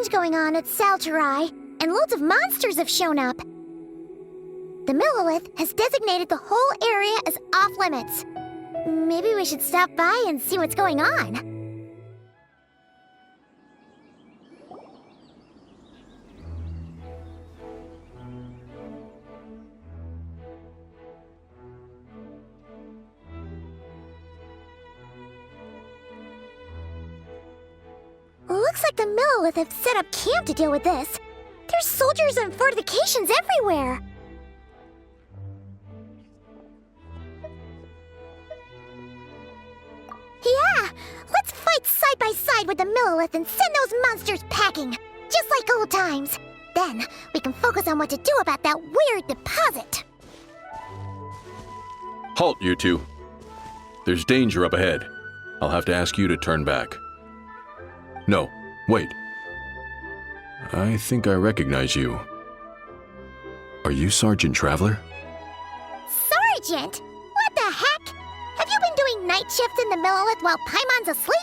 change going on at Salterai, and loads of monsters have shown up. The Millilith has designated the whole area as off-limits. Maybe we should stop by and see what's going on. Looks like the Millilith have set up camp to deal with this. There's soldiers and fortifications everywhere. Yeah, let's fight side by side with the Millilith and send those monsters packing, just like old times. Then we can focus on what to do about that weird deposit. Halt, you two. There's danger up ahead. I'll have to ask you to turn back. No, wait. I think I recognize you. Are you Sergeant Traveler? Sergeant? What the heck? Have you been doing night shifts in the Millilith while Paimon's asleep?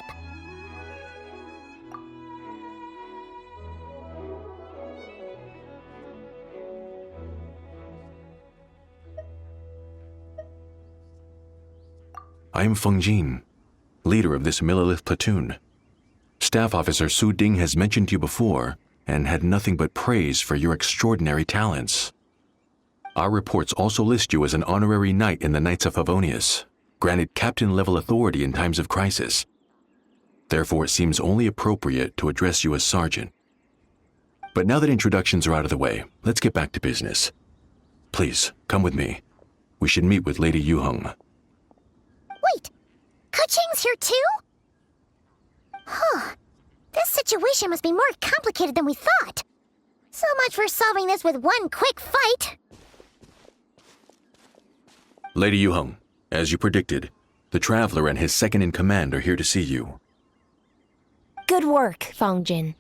I am Feng Jin, leader of this Millilith platoon. Staff Officer Su Ding has mentioned you before and had nothing but praise for your extraordinary talents. Our reports also list you as an honorary knight in the Knights of Favonius, granted captain-level authority in times of crisis. Therefore, it seems only appropriate to address you as Sergeant. But now that introductions are out of the way, let's get back to business. Please, come with me. We should meet with Lady Yuheng. Wait, Keqing's here too? Huh. This situation must be more complicated than we thought. So much for solving this with one quick fight. Lady Yuheng, as you predicted, the Traveler and his second-in-command are here to see you. Good work, Feng Jin.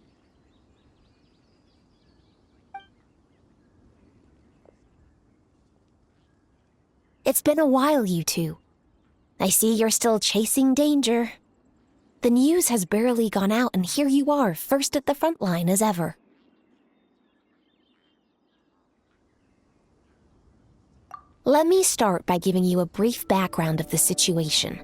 It's been a while, you two. I see you're still chasing danger. The news has barely gone out, and here you are, first at the front line as ever. Let me start by giving you a brief background of the situation.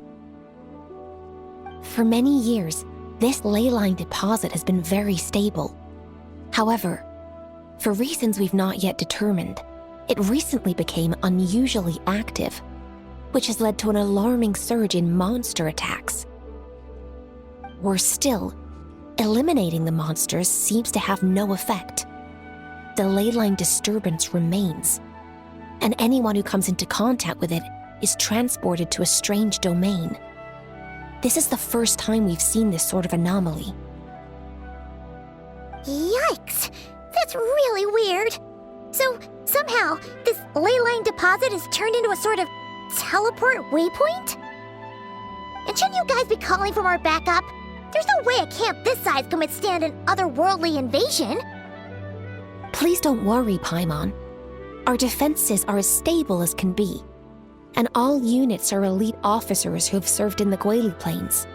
For many years, this ley line deposit has been very stable. However, for reasons we've not yet determined, it recently became unusually active, which has led to an alarming surge in monster attacks. Worse still, eliminating the monsters seems to have no effect. The ley line disturbance remains, and anyone who comes into contact with it is transported to a strange domain. This is the first time we've seen this sort of anomaly. Yikes! That's really weird. So, somehow, this ley line deposit is turned into a sort of teleport waypoint? And shouldn't you guys be calling for more backup? There's no way a camp this size can withstand an otherworldly invasion. Please don't worry, Paimon. Our defenses are as stable as can be, and all units are elite officers who have served in the Guili Plains.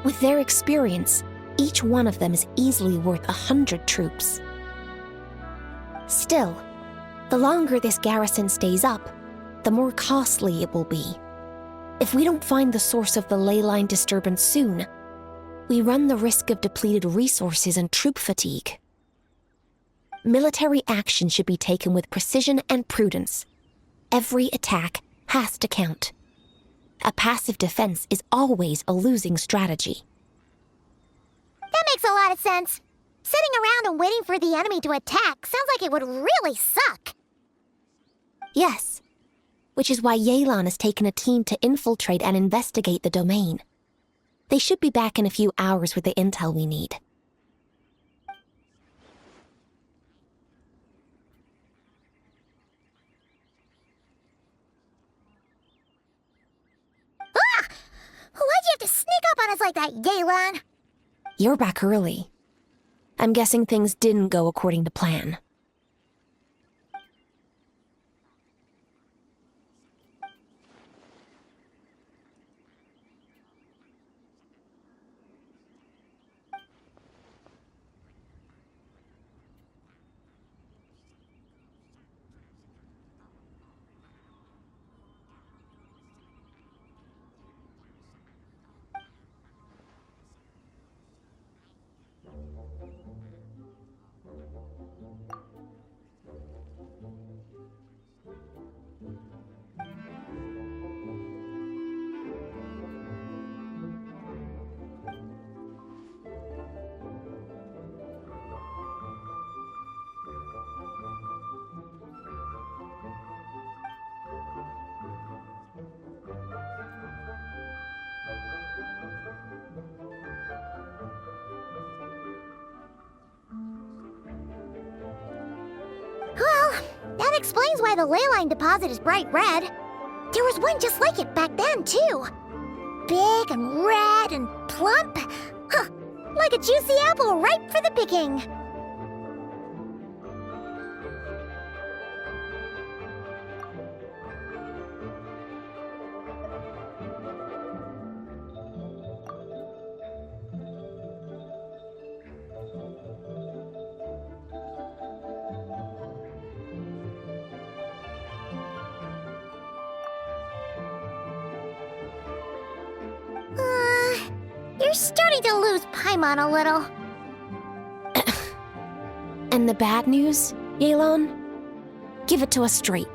With their experience, each one of them is easily worth 100 troops. Still, the longer this garrison stays up, the more costly it will be. If we don't find the source of the ley line disturbance soon, we run the risk of depleted resources and troop fatigue. Military action should be taken with precision and prudence. Every attack has to count. A passive defense is always a losing strategy. That makes a lot of sense. Sitting around and waiting for the enemy to attack sounds like it would really suck. Yes, which is why Yelan has taken a team to infiltrate and investigate the domain. They should be back in a few hours with the intel we need. Ah! Why'd you have to sneak up on us like that, Yelan? You're back early. I'm guessing things didn't go according to plan. That explains why the leyline deposit is bright red. There was one just like it back then, too. Big and red and plump. Huh, like a juicy apple ripe for the picking. You're starting to lose Paimon a little. And the bad news, Yelan? Give it to us straight.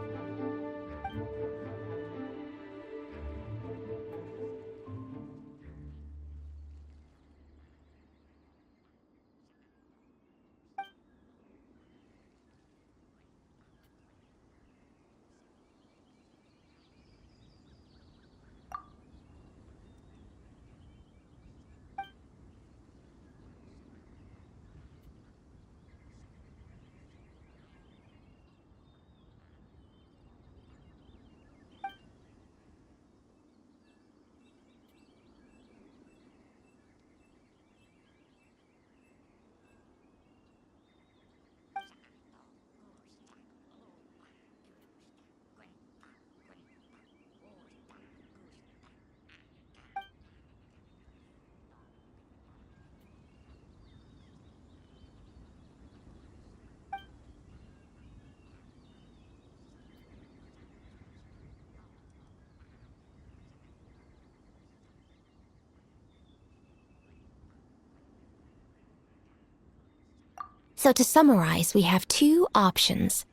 So to summarize, we have two options.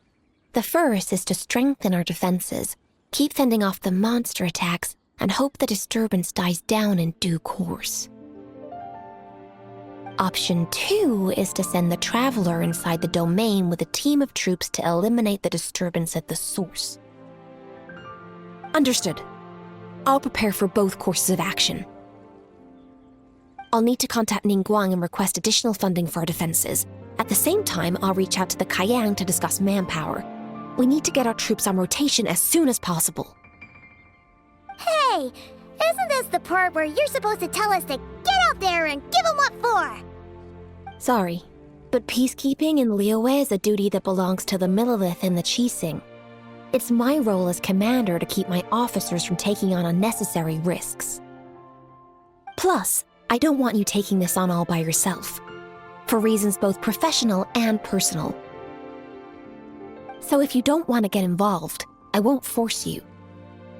The first is to strengthen our defenses, keep fending off the monster attacks, and hope the disturbance dies down in due course. Option 2 is to send the Traveler inside the domain with a team of troops to eliminate the disturbance at the source. Understood. I'll prepare for both courses of action. I'll need to contact Ningguang and request additional funding for our defenses. At the same time, I'll reach out to the Kayang to discuss manpower. We need to get our troops on rotation as soon as possible. Hey, isn't this the part where you're supposed to tell us to get out there and give them what for? Sorry, but peacekeeping in Liyue is a duty that belongs to the Millelith and the Qixing. It's my role as commander to keep my officers from taking on unnecessary risks. Plus, I don't want you taking this on all by yourself, for reasons both professional and personal. So if you don't want to get involved, I won't force you.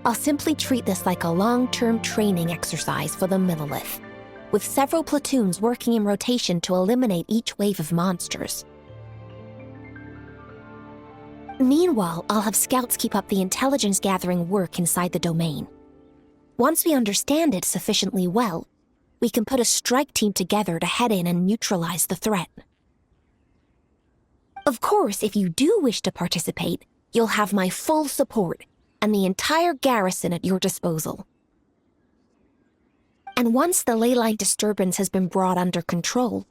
I'll simply treat this like a long-term training exercise for the Millelith, with several platoons working in rotation to eliminate each wave of monsters. Meanwhile, I'll have scouts keep up the intelligence-gathering work inside the domain. Once we understand it sufficiently well, we can put a strike team together to head in and neutralize the threat. Of course, if you do wish to participate, you'll have my full support and the entire garrison at your disposal. And once the leyline disturbance has been brought under control,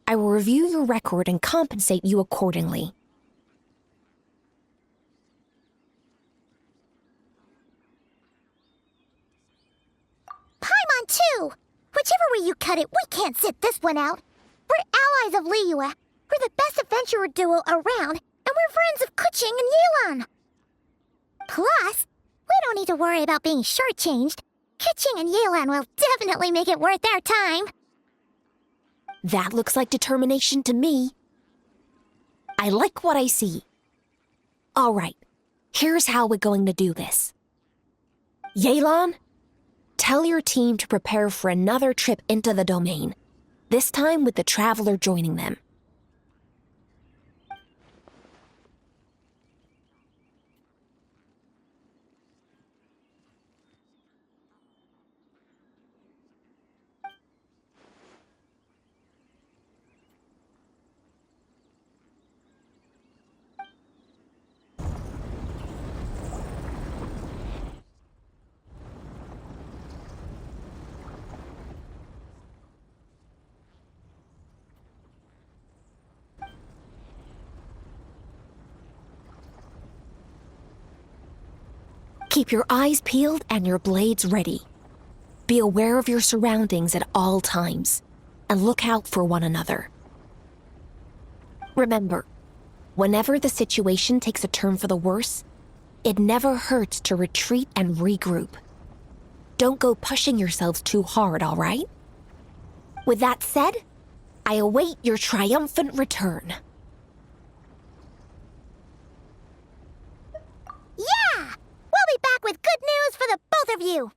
I will review your record and compensate you accordingly. Paimon too! Whichever way you cut it, we can't sit this one out. We're allies of Liyue. We're the best adventurer duo around, and we're friends of Keqing and Yelan. Plus, we don't need to worry about being shortchanged. Keqing and Yelan will definitely make it worth their time. That looks like determination to me. I like what I see. All right, here's how we're going to do this. Yelan, tell your team to prepare for another trip into the domain, this time with the Traveler joining them. Keep your eyes peeled and your blades ready. Be aware of your surroundings at all times, and look out for one another. Remember, whenever the situation takes a turn for the worse, it never hurts to retreat and regroup. Don't go pushing yourselves too hard, all right? With that said, I await your triumphant return. Yeah! We'll be back with good news for the both of you!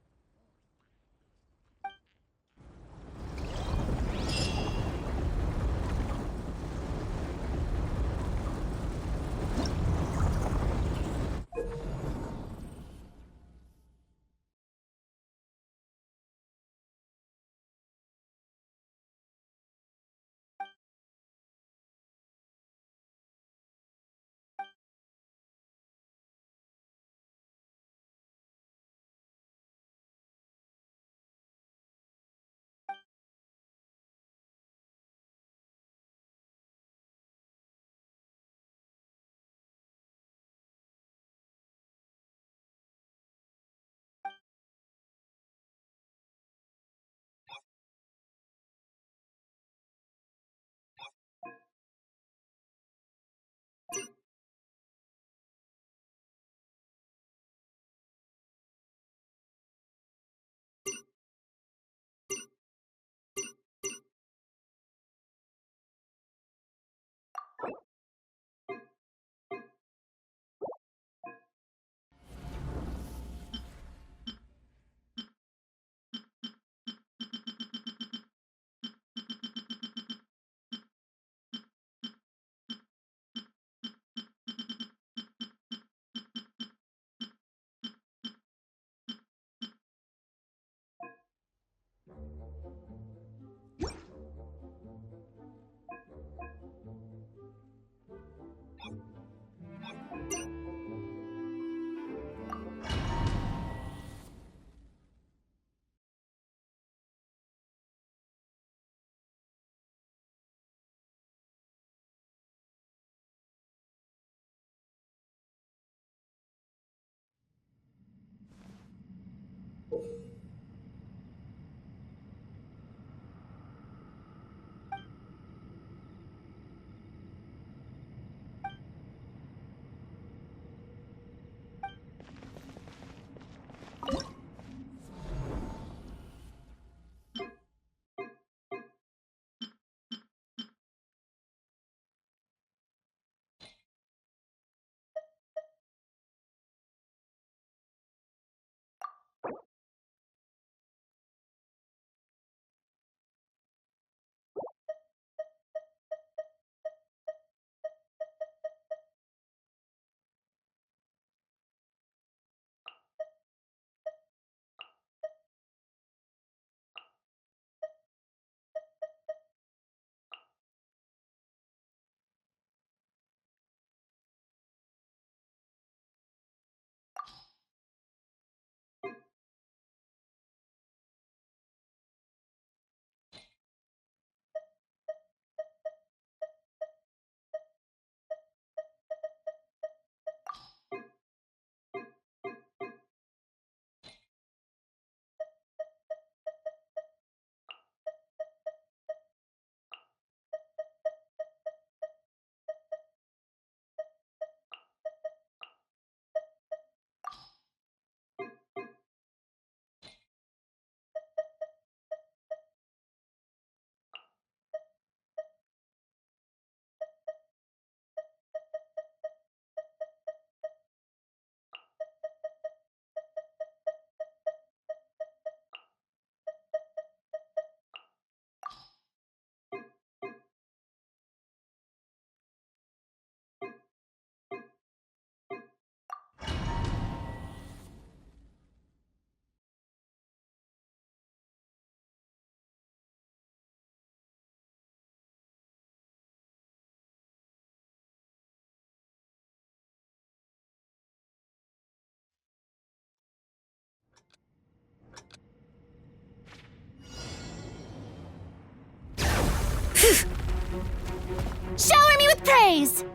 Shower me with praise!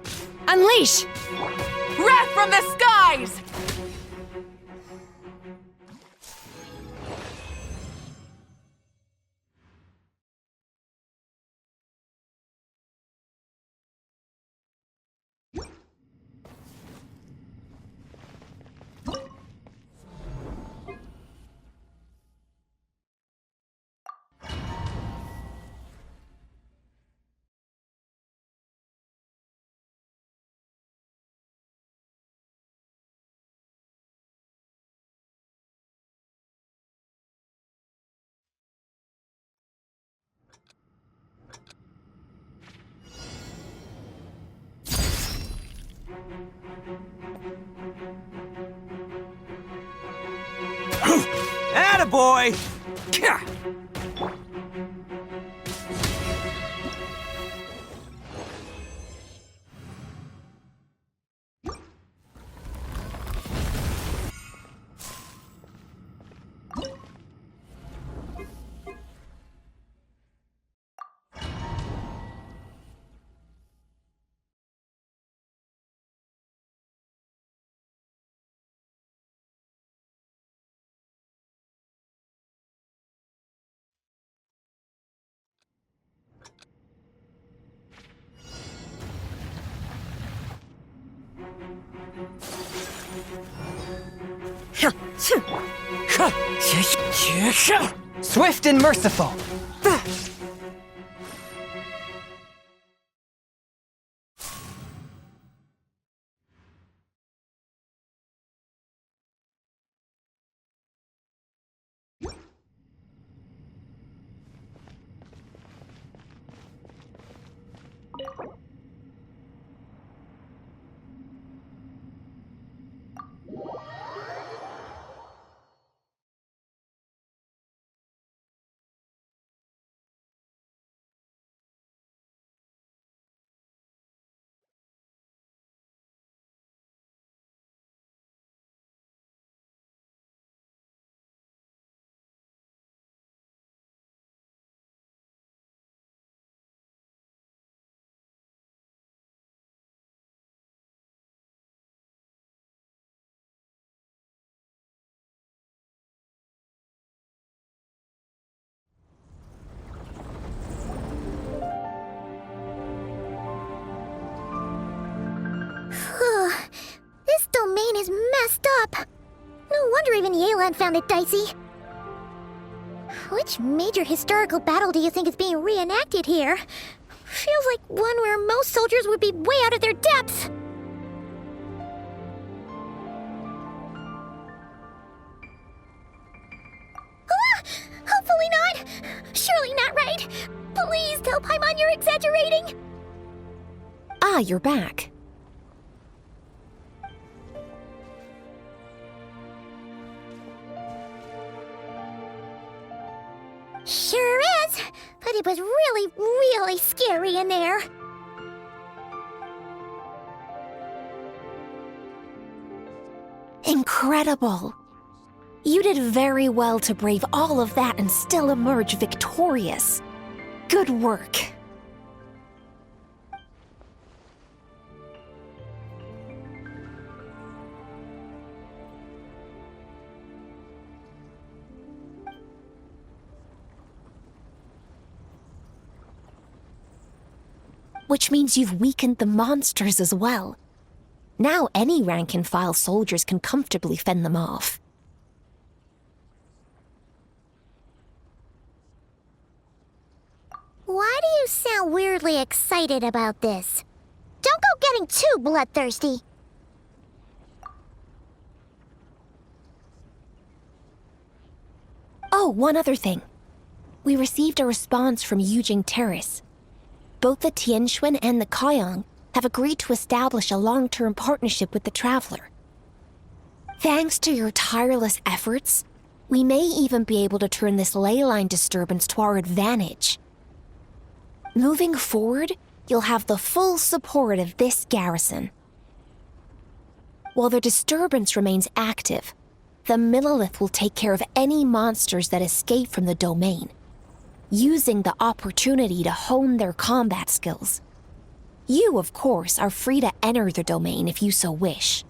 Unleash! Wrath from the skies! Attaboy! Kah! Swift and merciful. This domain is messed up. No wonder even Yelan found it dicey. Which major historical battle do you think is being reenacted here? Feels like one where most soldiers would be way out of their depths. Hopefully not. Surely not right. Please tell Paimon you're exaggerating. Ah, you're back. Sure is, but it was really, really scary in there. Incredible. You did very well to brave all of that and still emerge victorious. Good work. Which means you've weakened the monsters as well. Now any rank-and-file soldiers can comfortably fend them off. Why do you sound weirdly excited about this? Don't go getting too bloodthirsty. Oh, one other thing. We received a response from Yujing Terrace. Both the Tianxuan and the Kaiyang have agreed to establish a long-term partnership with the Traveler. Thanks to your tireless efforts, we may even be able to turn this ley line disturbance to our advantage. Moving forward, you'll have the full support of this garrison. While the disturbance remains active, the Millelith will take care of any monsters that escape from the domain, using the opportunity to hone their combat skills. You, of course, are free to enter the domain if you so wish.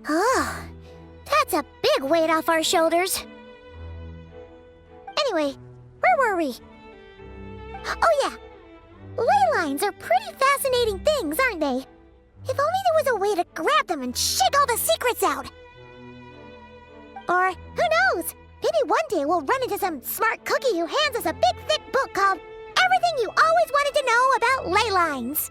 Oh, that's a big weight off our shoulders. Anyway, where were we? Oh yeah, ley lines are pretty fascinating things, aren't they? If only there was a way to grab them and shake all the secrets out. Or, who knows? Maybe one day we'll run into some smart cookie who hands us a big thick book called Everything You Always Wanted to Know About Ley Lines.